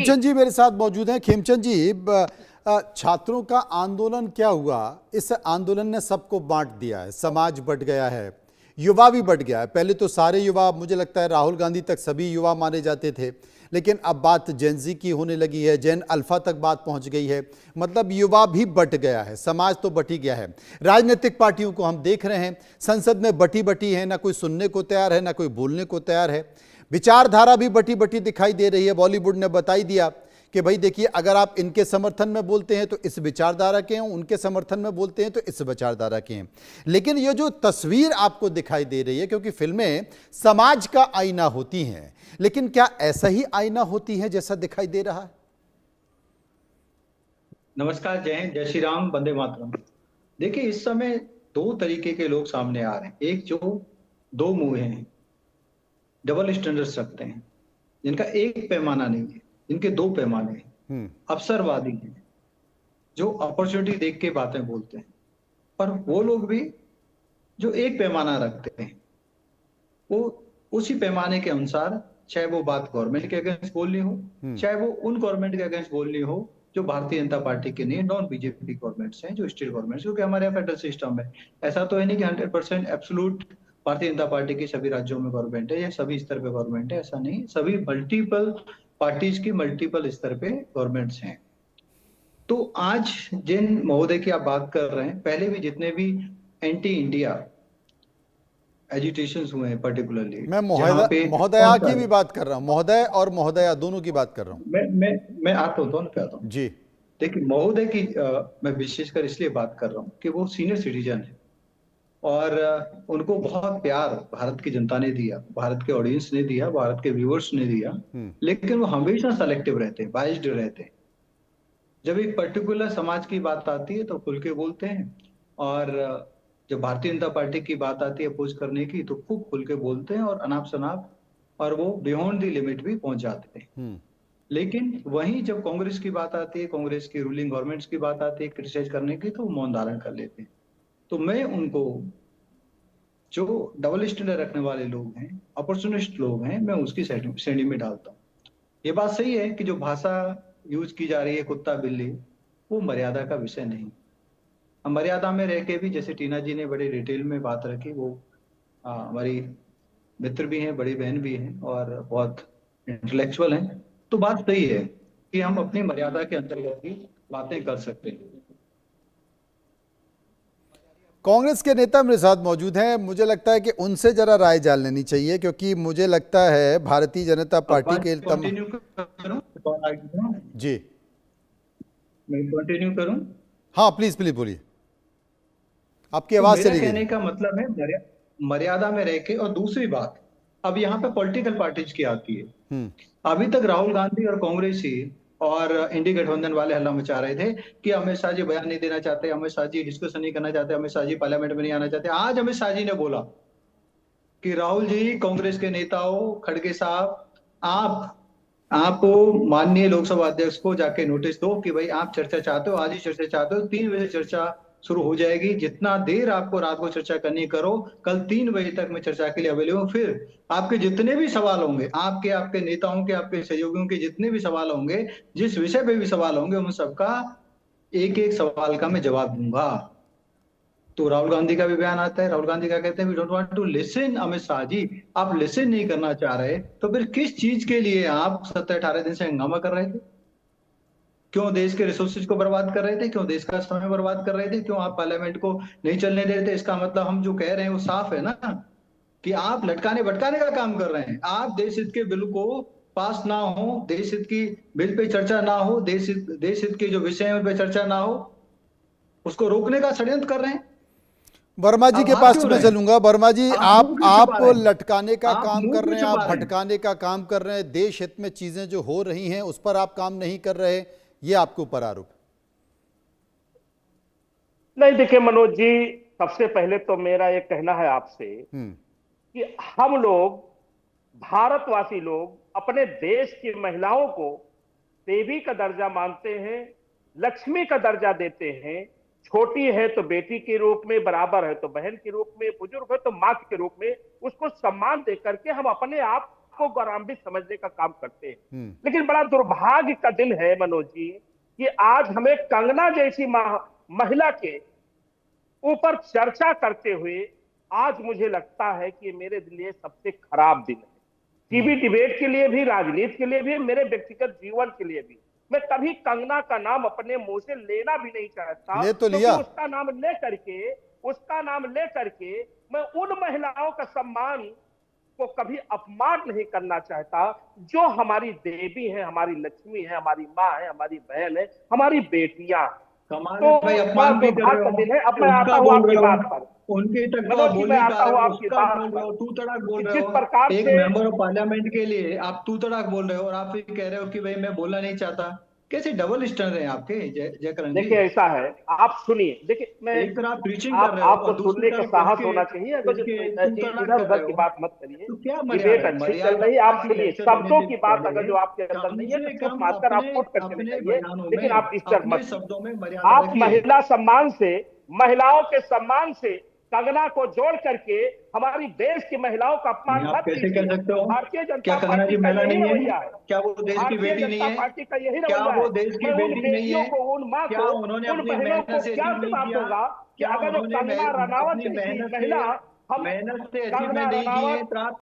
खेमचंद जी मेरे साथ मौजूद हैं। खेमचंद जी, छात्रों का आंदोलन क्या हुआ? इस आंदोलन ने सबको बांट दिया है, समाज बट गया है, युवा भी बट गया है। पहले तो सारे युवा, मुझे लगता है राहुल गांधी तक सभी युवा माने जाते थे, लेकिन अब बात जेन जी की होने लगी है, जेन अल्फा तक बात पहुंच गई है। मतलब युवा भी बट गया है, समाज तो बट ही गया है। राजनीतिक पार्टियों को हम देख रहे हैं, संसद में बटी बटी है, ना कोई सुनने को तैयार है, ना कोई बोलने को तैयार है। विचारधारा भी बटी बटी दिखाई दे रही है। बॉलीवुड ने बताई दिया कि भाई देखिए, अगर आप इनके समर्थन में बोलते हैं तो इस विचारधारा के हैं, उनके समर्थन में बोलते हैं तो इस विचारधारा के हैं। लेकिन ये जो तस्वीर आपको दिखाई दे रही है, क्योंकि फिल्में समाज का आईना होती हैं, लेकिन क्या ऐसा ही आईना होती है जैसा दिखाई दे रहा है? नमस्कार, जय हिंद, जय श्री राम, वंदे मातरम। देखिए, इस समय दो तरीके के लोग सामने आ रहे हैं। एक जो दो मुंह हैं, डबल स्टैंडर्ड्स रखते हैं, जिनका एक पैमाना नहीं है, जिनके दो पैमाने हैं। अवसरवादी हैं, जो अपॉर्चुनिटी देख के बातें बोलते हैं। पर वो लोग भी जो एक पैमाना रखते हैं, वो उसी पैमाने के अनुसार, चाहे वो बात गवर्नमेंट के अगेंस्ट बोलनी हो, चाहे वो उन गवर्नमेंट के अगेंस्ट बोलनी हो जो भारतीय जनता पार्टी के नहीं, नॉन बीजेपी गवर्नमेंट्स हैं, जो स्टेट गवर्नमेंट्स, क्योंकि हमारे यहाँ फेडरल सिस्टम है। ऐसा तो है नहीं कि 100% एब्सोल्यूट भारतीय जनता पार्टी की सभी राज्यों में गवर्नमेंट है या सभी स्तर पे गवर्नमेंट है, ऐसा नहीं। सभी मल्टीपल पार्टीज की मल्टीपल स्तर पे गवर्नमेंट्स हैं। तो आज जिन महोदय की आप बात कर रहे हैं, पहले भी जितने भी एंटी इंडिया एजिटेशंस हुए हैं, पर्टिकुलरली मैं जहां पे महोदया की भी बात कर रहा हूं, महोदय और महोदया दोनों की बात कर रहा हूं। मैं आता हूँ, दोनों पे आता हूँ। जी। देखिए, महोदय की मैं विशेषकर इसलिए बात कर रहा हूँ कि वो सीनियर सिटीजन है और उनको बहुत प्यार भारत की जनता ने दिया, भारत के ऑडियंस ने दिया, भारत के व्यूअर्स ने दिया। लेकिन वो हमेशा सेलेक्टिव रहते हैं, बाइस्ड रहते हैं। जब एक पर्टिकुलर समाज की बात आती है तो खुल के बोलते हैं, और जब भारतीय जनता पार्टी की बात आती है अपोज करने की तो खूब खुल के बोलते हैं, और अनाप शनाप, और वो बियॉन्ड द लिमिट भी पहुंच जाते हैं। लेकिन वहीं जब कांग्रेस की बात आती है, कांग्रेस की रूलिंग गवर्नमेंट्स की बात आती है क्रिटिसाइज करने की, तो वो मौन धारण कर लेते हैं। तो मैं उनको, जो डबल स्टैंडर्ड रखने वाले लोग हैं, अपॉर्चुनिस्ट लोग हैं, मैं उसकी श्रेणी में डालता हूँ। ये बात सही है कि जो भाषा यूज की जा रही है, कुत्ता बिल्ली, वो मर्यादा का विषय नहीं। हम मर्यादा में रह के भी, जैसे टीना जी ने बड़ी डिटेल में बात रखी, वो हमारी मित्र भी हैं, बड़ी बहन भी हैं और बहुत इंटेलेक्चुअल हैं। तो बात सही है कि हम अपनी मर्यादा के अंतर्गत ही बातें कर सकते हैं। कांग्रेस के नेता मेरे साथ मौजूद हैं, मुझे लगता है कि उनसे जरा राय जान लेनी चाहिए, क्योंकि मुझे लगता है भारतीय जनता पार्टी के कंटिन्यू करूं? जी। मैं कंटिन्यू करूं? हाँ, प्लीज प्लीज बोलिए, आपकी तो आवाज मेरा चली कहने गई। का मतलब है मर्यादा में रह के। और दूसरी बात, अब यहाँ पे पॉलिटिकल पार्टीज की आती है। अभी तक राहुल गांधी और कांग्रेस ही और इंडी गठबंधन वाले हल्ला मचा रहे थे कि अमित शाह जी बयान नहीं देना चाहते, अमित शाह जी डिस्कशन नहीं करना चाहते, अमित शाह जी पार्लियामेंट में नहीं आना चाहते। आज अमित शाह जी ने बोला कि राहुल जी, कांग्रेस के नेताओं, खड़गे साहब, आप माननीय लोकसभा अध्यक्ष को जाके नोटिस दो कि भाई आप चर्चा चाहते हो, आज ही चर्चा चाहते हो, 3 बजे चर्चा शुरू हो जाएगी। जितना देर आपको रात को चर्चा करनी करो, कल 3 बजे तक मैं चर्चा के लिए अवेलेबल हूँ। फिर आपके जितने भी सवाल होंगे, आपके आपके नेताओं के, आपके सहयोगियों के जितने भी सवाल होंगे, जिस विषय पे भी सवाल होंगे, उन सबका एक एक सवाल का मैं जवाब दूंगा। तो राहुल गांधी का भी बयान आता है, राहुल गांधी क्या कहते हैं, we don't want to listen. Amit Shah ji, आप लिसन नहीं करना चाह रहे, तो फिर किस चीज के लिए आप 17-18 दिन से हंगामा कर रहे थे? क्यों देश के रिसोर्सेज को बर्बाद कर रहे थे? क्यों देश का समय बर्बाद कर रहे थे? क्यों आप पार्लियामेंट को नहीं चलने दे रहे थे? इसका मतलब हम जो कह रहे हैं वो साफ है ना, कि आप लटकाने भटकाने का काम कर रहे हैं। आप देश हित के बिल को पास ना हो, देश हित की बिल पे चर्चा ना हो, देश हित के जो विषय हैं उन पे चर्चा ना हो, उसको रोकने का षड्यंत्र कर रहे हैं। वर्मा जी आप के भाग पास क्यों मैं रहे हैं? चलूंगा। वर्मा जी, आप मुंह क्यों छुपा आप रहे हैं? लटकाने का आप काम मुंह कर क्यों रहे हैं, आप छुपा रहे हैं? भटकाने का काम कर रहे हैं, देश हित में चीजें जो हो रही हैं उस पर आप काम नहीं कर रहे, ये आपके ऊपर आरोप है। नहीं, देखिए मनोज जी, सबसे पहले तो मेरा ये कहना है आपसे कि हम लोग, भारतवासी लोग, अपने देश की महिलाओं को देवी का दर्जा मानते हैं, लक्ष्मी का दर्जा देते हैं। छोटी है तो बेटी के रूप में, बराबर है तो बहन के रूप में, बुजुर्ग है तो मां के रूप में, उसको सम्मान दे करके हम अपने आप को गौरवान्वित समझने का काम करते हैं। लेकिन बड़ा दुर्भाग्य का दिन है मनोज जी कि आज हमें कंगना जैसी महिला के ऊपर चर्चा करते हुए आज मुझे लगता है कि मेरे लिए सबसे खराब दिन है, टीवी डिबेट के लिए भी, राजनीति के लिए भी, मेरे व्यक्तिगत जीवन के लिए भी। मैं कभी कंगना का नाम अपने मुंह से लेना भी नहीं चाहता, ले तो लिया। उसका नाम ले करके मैं उन महिलाओं का सम्मान को कभी अपमान नहीं करना चाहता जो हमारी देवी है, हमारी लक्ष्मी है, हमारी माँ है, हमारी बहन है, हमारी बेटियां। कमाल तो है भाई, अपमान भी कर रहे हो। दिन है। अब मैं उनका आता हूँ बोल आपकी रहे हो, बात पर, उनकी तक मनोज जी, मैं आता हूँ आपकी उसका बात बोल रहे हो, पर। तू तड़ाक बोल रहे जिस हो। प्रकार एक से मेंबर ऑफ पार्लियामेंट के लिए आप तू तड़ाक बोल रहे हो और आप फिर कह रहे हो कि भाई मैं बोलना नहीं चाहता। कैसे डबल स्टैंडर्ड है आपके जयकरण जी? देखिए ऐसा है, आप सुनिए, देखिए मैं एक तरफ आप प्रीचिंग कर रहे हो आपको और दूसरी सुनने का तरफ साहस इनके होना चाहिए। अगर तू तड़ाक इधर कर उधर रहे की हो, बात मत करिए, तो क्या डिबेट मर्यादा है? अच्छी चल रही है, आप सुनिए। लेक्चर शब्दों देने की से बात पहले अगर जो आपके अंदर कम नहीं है से तो उसको कम मारकर आप अपने फुट कर चले अपने जाइए, बयानों लेकिन में, आप इस तरफ अपने मत शब्दों में कीजिए। मर्यादा आप रखिए। महिला सम्मान से, महिलाओं के सम्मान से कंगना को जोड़ करके हमारी देश की महिलाओं का अपमान आप मत कैसे कह कीजिए। सकते हो? भारतीय क्या जनता कंगना पार्टी जी का महिला यही नहीं है? रवैया है। क्या वो देश की भारतीय बेटी नहीं जनता है? पार्टी का यही क्या रवैया वो है। देश की मैं उन बेटी नहीं बेटियों है? को, उन माँ क्या को, उन्होंने उन अपनी बहनों मेहनत को से क्या अचीव नहीं जवाब किया? दूंगा कि क्या अगर जो उन्होंने कंगना रनावत अपनी जैसी मेहनत महिला, हम से कंगना अचीवमेंट नहीं रनावत है प्राप्त